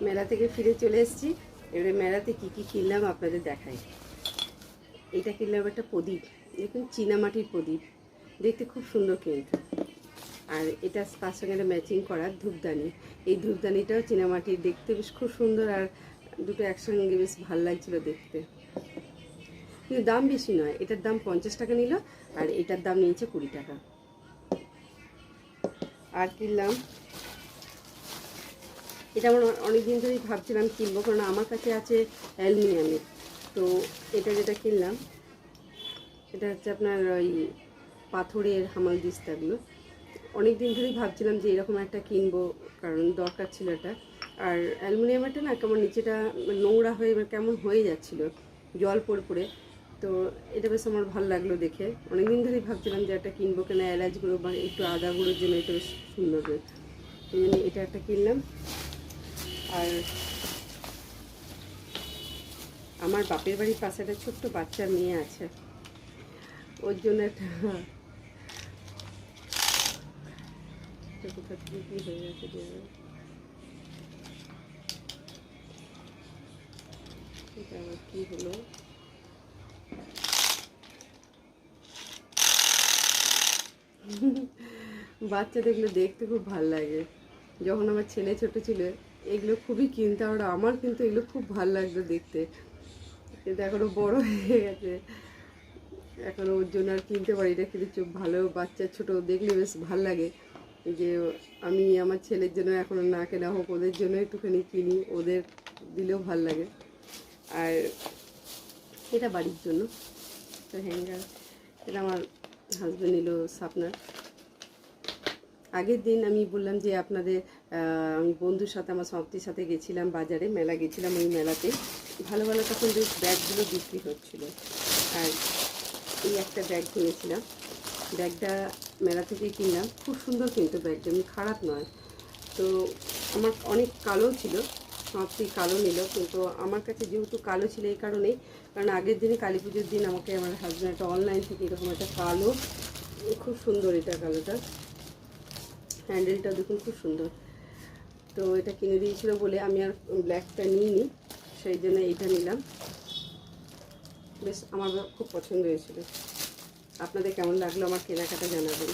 মেলা থেকে ফিরে চলে এসেছি। এবারে মেলাতে কি কি কিনলাম আপনাদের দেখাই। এটা কিনলাম একটা প্রদীপ, দেখুন চীনামাটির প্রদীপ, দেখতে খুব সুন্দর কিন্তু। আর এটা তার সঙ্গে একটা ম্যাচিং করা ধূপদানি, এই ধূপদানিটাও চীনামাটির, দেখতে বেশ খুব সুন্দর। আর দুটো একসঙ্গে বেশ ভালো লাগছিলো দেখতে, কিন্তু দাম বেশি নয়। এটার দাম 50 টাকা নিল, আর এটার দাম নিয়েছে 20 টাকা। আর কিনলাম এটা, আমার অনেকদিন ধরেই ভাবছিলাম কিনবো, কারণ আমার কাছে আছে অ্যালুমিনিয়ামের। তো এটা যেটা কিনলাম, এটা হচ্ছে আপনার ওই পাথরের হামাল দিস্তাগুলো। অনেক দিন ধরেই ভাবছিলাম যে এরকম একটা কিনবো, কারণ দরকার ছিল এটা। আর অ্যালুমিনিয়ামটা না কেমন নিচেটা নোংরা হয়ে কেমন হয়ে যাচ্ছিলো জল পড়ে পড়ে। তো এটা বেশ আমার ভালো লাগলো দেখে। অনেক দিন ধরেই ভাবছিলাম যে একটা কিনবো, কেন এলাচ গুঁড়ো বা একটু আদা গুঁড়োর জন্য এটা বেশ সুন্দর। এই জন্য এটা একটা কিনলাম। আর আমার বাপের বাড়ির পাশে একটা ছোট্ট বাচ্চা মেয়ে আছে, ওর জন্য একটা কোথা থেকে কী হয়ে গেছে, এটা আবার কী হলো। বাচ্চা দেখলে দেখতে খুব ভালো লাগে। যখন আমার ছেলে ছোট ছিল এগুলো খুবই কিনতাম, আর আমার কিন্তু এগুলো খুব ভালো লাগতো দেখতে। কিন্তু এখনও বড় হয়ে গেছে, এখন ওর জন্য আর কিনতে পারি না। কিন্তু চোখ ভালো, বাচ্চা ছোট দেখলে বেশ ভালো লাগে। যে আমি আমার ছেলের জন্য এখনও না কেনা হোক, ওদের জন্য একটুখানি কিনি, ওদের দিলেও ভাল লাগে। আর এটা বাড়ির জন্য তো হ্যাঙ্গার, এটা আমার হাজব্যান্ড নিল শার্পনার। আগের দিন আমি বললাম যে আপনাদের, আমি বন্ধুর সাথে আমার সমাপ্তির সাথে গেছিলাম বাজারে, মেলা গেছিলাম। ওই মেলাতে ভালো ভালো তখন বেশ ব্যাগগুলো বিক্রি হচ্ছিলো। আর এই একটা ব্যাগ কিনেছিলাম, ব্যাগটা মেলা থেকেই কিনলাম, খুব সুন্দর কিন্তু ব্যাগটা, এমনি খারাপ নয়। তো আমার অনেক কালো ছিল, সমাপ্তি কালো নিল, কিন্তু আমার কাছে যেহেতু কালো ছিল এই কারণেই, কারণ আগের দিনে কালী পুজোর দিন আমাকে আমার হাজব্যান্ড একটা অনলাইন থেকে এরকম একটা কালো, খুব সুন্দর এটা কালোটা, হ্যান্ডেলটা দেখুন খুব সুন্দর। তো এটা কিনে দিয়েছিল বলে আমি আর ব্ল্যাকটা নিইনি, সেই জন্য এইটা নিলাম। বেশ আমার খুব পছন্দ হয়েছিল। আপনাদের কেমন লাগলো আমার কেনাকাটা জানাবেন।